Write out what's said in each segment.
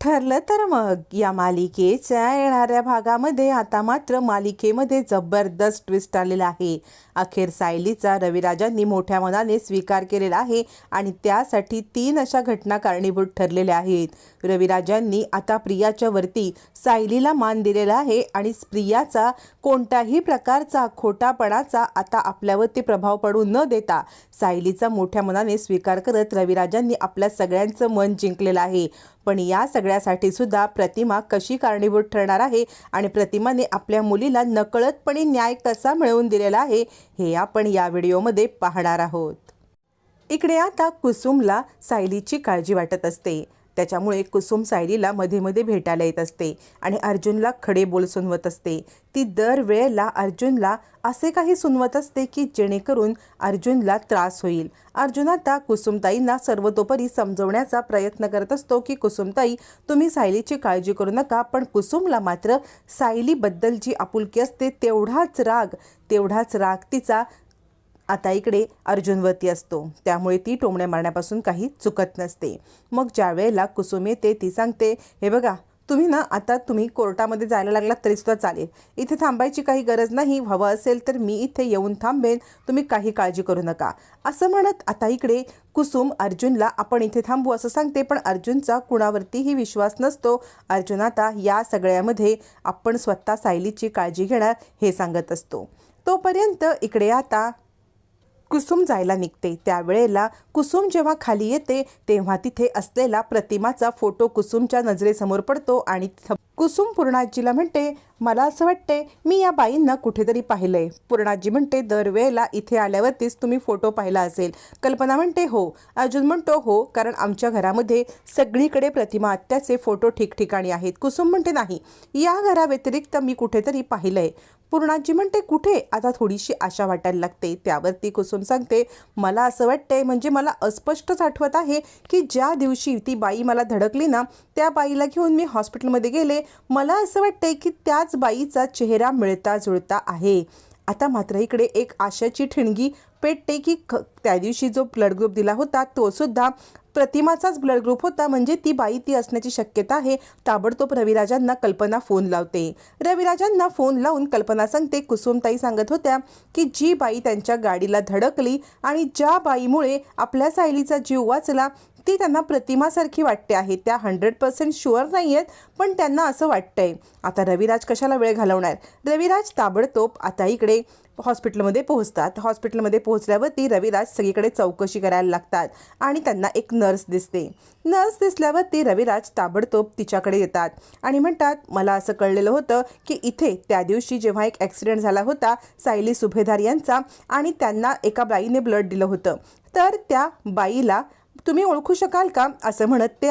ठरलं तर मग या मालिकेच्या येणाऱ्या भागामध्ये आता मात्र मालिकेमध्ये जबरदस्त ट्विस्ट आलेला आहे। अखेर सायलीचा रविराजांनी मोठ्या मनाने स्वीकार केलेला आहे आणि त्यासाठी 3 अशा घटना कारणीभूत ठरलेल्या आहेत। रविराजांनी आता प्रियाच्या वरती सायलीला मान दिलेला आहे आणि प्रियाचा कोणत्याही प्रकारचा खोटापणाचा आता आपल्यावरती प्रभाव पडू न देता सायलीचा मोठ्या मनाने स्वीकार करत रविराजांनी आपल्या सगळ्यांचं मन जिंकलेलं आहे। पण या सगळ्यासाठी सुद्धा प्रतिमा कशी कारणीभूत ठरणार आहे आणि प्रतिमाने आपल्या मुलीला नकळतपणे न्याय कसा मिळवून दिलेला आहे हे आपण या व्हिडिओमध्ये पाहणार आहोत। इकडे आता कुसुमला सायलीची काळजी वाटत असते, त्याच्यामुळे कुसुम सायलीला मध्ये मध्ये भेटायला येत असते आणि अर्जुनला खडे बोल सुनवत असते। ती दरवेळेला अर्जुनला असे काही सुनवत असते की जेणेकरून अर्जुनला त्रास होईल। अर्जुन आता कुसुमताईंना सर्वतोपरी समजवण्याचा प्रयत्न करत असतो की कुसुमताई तुम्ही सायलीची काळजी करू नका, पण कुसुमला मात्र सायलीबद्दल जी आपुलकी असते तेवढाच राग तिचा आता इकडे अर्जुनवरती असतो, त्यामुळे ती टोमणे मारण्यापासून काही चुकत नसते। मग ज्या वेळेला कुसुम येते ती सांगते, हे बघा तुम्ही कोर्टामध्ये जायला लागलात तरीसुद्धा चालेल, इथे थांबायची काही गरज नाही, हवं असेल तर मी इथे येऊन थांबेन, तुम्ही काही काळजी करू नका असं म्हणत आता इकडे कुसुम अर्जुनला आपण इथे थांबू असं सांगते। पण अर्जुनचा कुणावरतीही विश्वास नसतो। अर्जुन आता या सगळ्यामध्ये आपण स्वतः सायलीची काळजी घेणार हे सांगत असतो। तोपर्यंत इकडे आता कुसुम जायला निघते, त्यावेळेला कुसुम जेव्हा खाली येते तेव्हा तिथे असलेला प्रतिमाचा फोटो कुसुमच्या नजरेसमोर पडतो आणि कुसुम पूर्णाजीला म्हणते, मला असं वाटते मी या बाईंना कुठेतरी पाहिलंय। पूर्णाजी म्हणते, दरवेळेला इथे आल्यावरतीच तुम्ही फोटो पाहिला असेल। कल्पना म्हणते, हो। अर्जुन म्हणतो, हो, कारण आमच्या घरामध्ये सगळीकडे प्रतिमा आत्याचे फोटो ठिकठिकाणी आहेत। कुसुम म्हणते, नाही, या घराव्यतिरिक्त मी कुठेतरी पाहिलंय। पूर्णाजी म्हणते, कुठे? आता थोडीशी आशा वाटायला लागते। त्यावरती कुसुम सांगते, मला असं वाटतंय, म्हणजे मला अस्पष्टच आठवत आहे की ज्या दिवशी ती बाई मला धडकली ना, त्या बाईला घेऊन मी हॉस्पिटलमध्ये गेले, मला असं वाटतंय की त्याच बाईचा चेहरा मिळता जुळता आहे। आता मात्र इकडे एक आशाची ठिणगी पेटते की त्या दिवशी जो ब्लड ग्रुप दिला होता तो सुद्धा प्रतिमाचाच ब्लड ग्रुप होता, म्हणजे ती बाई ती असण्याची शक्यता आहे। ताबडतोब रविराजांना कल्पना फोन लावते। रविराजांना फोन लावून कल्पना सांगते, कुसुमताई सांगत होत्या की जी बाई त्यांच्या गाडीला धडकली आणि ज्या बाईमुळे आपल्या सायलीचा जीव वाचला ती त्यांना प्रतिमासारखी वाटते आहे। त्या 100% शुअर नाही आहेत, पण त्यांना असं वाटतंय। आता रविराज कशाला वेळ घालवणार? रविराज ताबडतोब आता इकडे हॉस्पिटलमध्ये पोहोचतात। हॉस्पिटलमध्ये पोहोचल्यावरती रविराज सगळीकडे चौकशी करायला लागतात आणि त्यांना एक नर्स दिसते। नर्स दिसल्यावरती रविराज ताबडतोब तिच्याकडे येतात आणि म्हणतात, मला असं कळलेलं होतं की इथे त्या दिवशी जेव्हा एक ॲक्सिडेंट झाला होता सायली सुभेदार यांचा आणि त्यांना एका बाईने ब्लड दिलं होतं, तर त्या बाईला तुम्ही ओळखू शकाल का? असं म्हणत ते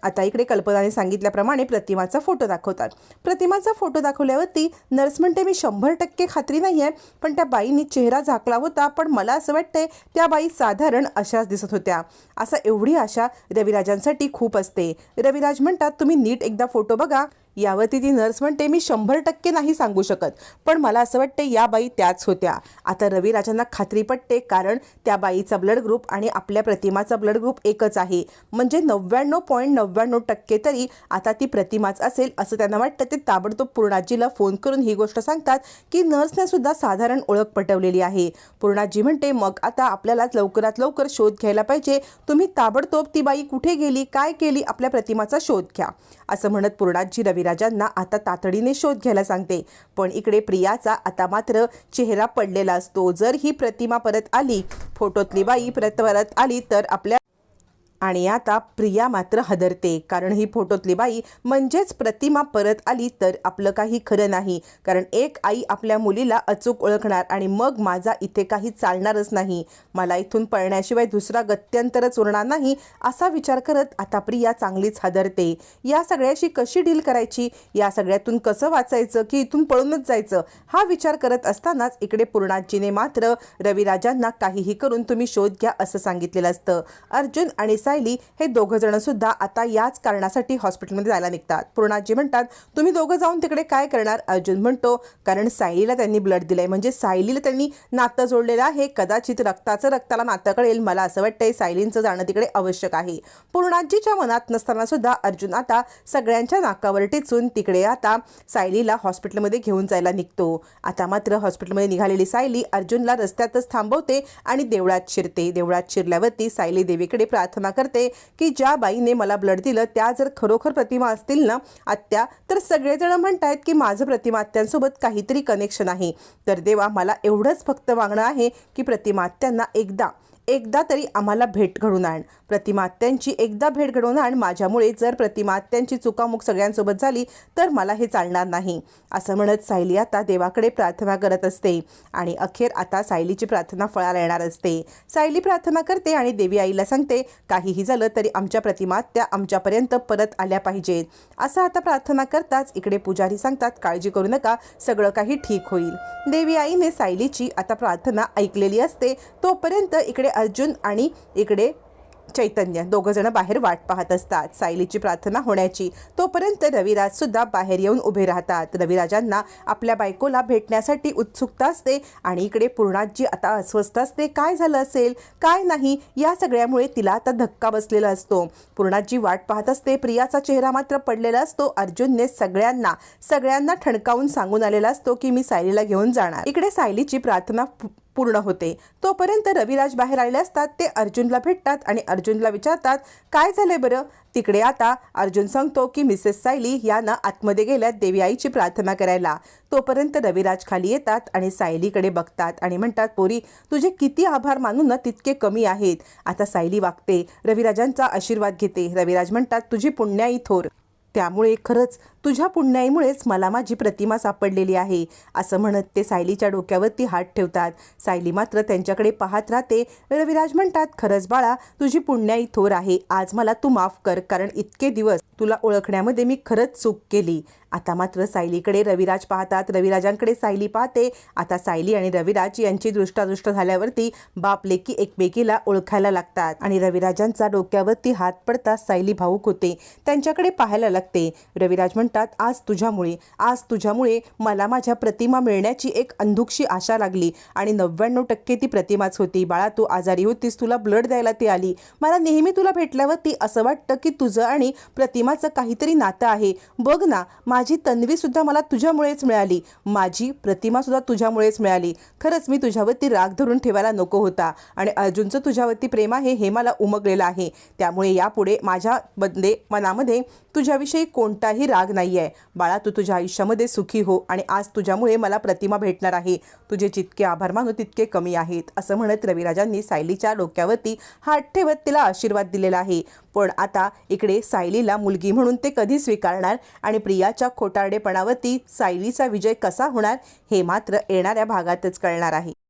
आता इकडे कल्पनाने सांगितल्याप्रमाणे प्रतिमाचा फोटो दाखवतात। प्रतिमाचा फोटो दाखवल्यावरती नर्स म्हणते, मी 100% खात्री नाही आहे, पण त्या बाईंनी चेहरा झाकला होता, पण मला असं वाटतंय त्या बाई साधारण अशाच दिसत होत्या। असं एवढी आशा रविराजांसाठी खूप असते। रविराज म्हणतात, तुम्ही नीट एकदा फोटो बघा। यावरती ती नर्स म्हणते, मी 100% नाही सांगू शकत, पण मला असं वाटते या बाई त्याच होत्या। आता रविराजांना खात्री पटते, कारण त्या बाईचा ब्लड ग्रुप आणि आपल्या प्रतिमाचा ब्लड ग्रुप एकच आहे, म्हणजे 99.99% तरी आता ती प्रतिमाच असेल असं त्यांना वाटतं। ते ताबडतोब पूर्णाजीला फोन करून ही गोष्ट सांगतात की नर्सने सुद्धा साधारण ओळख पटवलेली आहे। पूर्णाजी म्हणते, मग आता आपल्याला लवकरात लवकर शोध घ्यायला पाहिजे, तुम्ही ताबडतोब ती बाई कुठे गेली, काय केली, आपल्या प्रतिमाचा शोध घ्या असं म्हणत पूर्णाजी रविराजांना आता तातडीने शोध घ्यायला सांगते। पण इकडे प्रियाचा आता मात्र चेहरा पडलेला असतो। जर ही प्रतिमा परत आली, फोटोतली बाई परत आली तर आपल्या आणि आता प्रिया मात्र हदरते, कारण ही फोटोतली बाई म्हणजेच प्रतिमा परत आली तर आपलं काही खरं नाही, कारण एक आई आपल्या मुलीला अचूक ओळखणार आणि मग माझा इथे काही चालणारच नाही, मला इथून पळण्याशिवाय दुसरा गत्यंतरच उरणार नाही असा विचार करत आता प्रिया चांगलीच हदरते। या सगळ्याशी कशी डील करायची, या सगळ्यातून कसं वाचायचं की इथून पळूनच जायचं हा विचार करत असतानाच इकडे पूर्णाजीने मात्र रविराजांना काहीही करून तुम्ही शोध घ्या असं सांगितलेलं असतं। अर्जुन आणि सायली हे दोघं जण सुद्धा आता याच कारणासाठी हॉस्पिटलमध्ये जायला निघतात. पूर्णाजी म्हणतात, तुम्ही दोघं जाऊन तिकडे काय करणार? अर्जुन म्हणतो, कारण सायलीला त्यांनी ब्लड दिलंय, म्हणजे सायलीला त्यांनी नातं जोडलेलं आहे. कदाचित रक्ताला नातं कळेल. मला असं वाटतंय सायलींचं जाणं तिकडे आवश्यक आहे. पूर्णाजीच्या मनात नसताना सुद्धा अर्जुन आता सगळ्यांच्या नाकावर टिचून तिकडे आता सायलीला हॉस्पिटलमध्ये घेऊन जायला निघतो. आता मात्र हॉस्पिटलमध्ये निघालेली सायली अर्जुनला रस्त्यातच थांबवते आणि देवळात शिरते. देवळात शिरल्यावरती सायली देवीकडे प्रार्थना करते की ज्या बाईने मला ब्लड दिलं त्या जर खरोखर प्रतिमा असतील ना आत्या, तर सगळेजण म्हणतायत की माझं प्रतिमा आत्यांसोबत काहीतरी कनेक्शन आहे. तर देवा, मला एवढंच फक्त मागणं आहे की प्रतिमा आत्यांना एकदा तरी आम्हाला भेट घडवून आण. प्रतिमा आत्यांची एकदा भेट घडवून आण. माझ्यामुळे जर प्रतिमा आत्यांची चुकामुक सगळ्यांसोबत झाली तर मला हे चालणार नाही. असं म्हणत सायली आता देवाकडे प्रार्थना करत असते आणि अखेर आता सायलीची प्रार्थना फळाला येणार असते. सायली प्रार्थना करते आणि देवी आईला सांगते, काहीही झालं तरी आमच्या प्रतिमा आत्या आमच्यापर्यंत परत आल्या पाहिजेत. असं आता प्रार्थना करताच इकडे पुजारी सांगतात, काळजी करू नका, सगळं काही ठीक होईल. देवी आईने सायलीची आता प्रार्थना ऐकलेली असते. तोपर्यंत इकडे अर्जुन आणि इकडे चैतन्य दोघं जण बाहेर वाट पाहत असतात सायलीची प्रार्थना होण्याची. तोपर्यंत रविराज सुद्धा बाहेर येऊन उभे राहतात. रविराजांना आपल्या बायकोला भेटण्यासाठी उत्सुकता असते आणि इकडे पूर्णाजी आता अस्वस्थ असते. काय झालं असेल, काय नाही, या सगळ्यामुळे तिला आता धक्का बसलेला असतो. पूर्णाजी वाट पाहत असते. प्रियाचा चेहरा मात्र पडलेला असतो. अर्जुनने सगळ्यांना ठणकावून सांगून आलेला असतो की मी सायलीला घेऊन जाणार. इकडे सायलीची प्रार्थना पूर्ण होते. तोपर्यंत रविराज बाहेर आलेले असतात. ते अर्जुनला भेटतात आणि अर्जुनला विचारतात, काय झालंय बरं? तिकडे आता अर्जुन सांगतो की मिसेस सायली यानं आतमध्ये गेल्यात देवी आईची प्रार्थना करायला. तोपर्यंत रविराज खाली येतात आणि सायलीकडे बघतात आणि म्हणतात, पोरी, तुझे किती आभार मानू ना तितके कमी आहेत. आता सायली वागते, रविराजांचा आशीर्वाद घेते. रविराज म्हणतात, तुझी पुण्याई थोर, त्यामुळे खरंच तुझ्या पुण्याईमुळेच मला माझी प्रतिमा सापडलेली आहे. असं म्हणत ते सायलीच्या डोक्यावरती हात ठेवतात. सायली मात्र त्यांच्याकडे पाहत राहते. रविराज म्हणतात, खरंच बाळा, तुझी पुण्याई थोर आहे. आज मला तू माफ कर, कारण इतके दिवस तुला ओळखण्यामध्ये मी खरंच चूक केली. आता मात्र सायलीकडे रविराज पाहतात. रविराजांकडे सायली पाहते. आता सायली आणि रविराज यांची दृष्टादृष्ट झाल्यावरती बाप लेकी एकमेकीला ओळखायला लागतात आणि रविराजांचा डोक्यावरती हात पडताच सायली भावूक होते. त्यांच्याकडे पाहायला लागते. रविराज म्हणतात, आज तुझ्यामुळे मला माझ्या प्रतिमा मिळण्याची एक अंधुकशी आशा लागली आणि 99% ती प्रतिमाच होती. बाळा, तू आजारी होतीस, तुला ब्लड द्यायला ती आली. मला नेहमी तुला भेटल्यावरती असं वाटतं की तुझं आणि प्रतिमाचं काहीतरी नातं आहे. बघ ना, माझी तन्वी सुद्धा मला तुझ्यामुळेच मिळाली, माझी प्रतिमा सुद्धा तुझ्यामुळेच मिळाली. खरंच मी तुझ्यावरती राग धरून ठेवायला नको होता आणि अर्जुनचं तुझ्यावरती प्रेम आहे हे मला उमगलेलं आहे. त्यामुळे यापुढे माझ्या मनामध्ये तुझ्याविषयी कोणताही राग नाही आहे. बाळा, तू तुझ्या आयुष्यामध्ये सुखी हो आणि आज तुझ्यामुळे मला प्रतिमा भेटणार आहे. तुझे जितके आभार मानू तितके कमी आहेत. असं म्हणत रविराजांनी सायलीच्या डोक्यावरती हात ठेवत तिला आशीर्वाद दिलेला आहे. पण आता इकडे सायलीला मुलगी म्हणून ते कधी स्वीकारणार आणि प्रियाच्या खोटारडेपणावरती सायलीचा विजय कसा होणार हे मात्र येणाऱ्या भागातच कळणार आहे.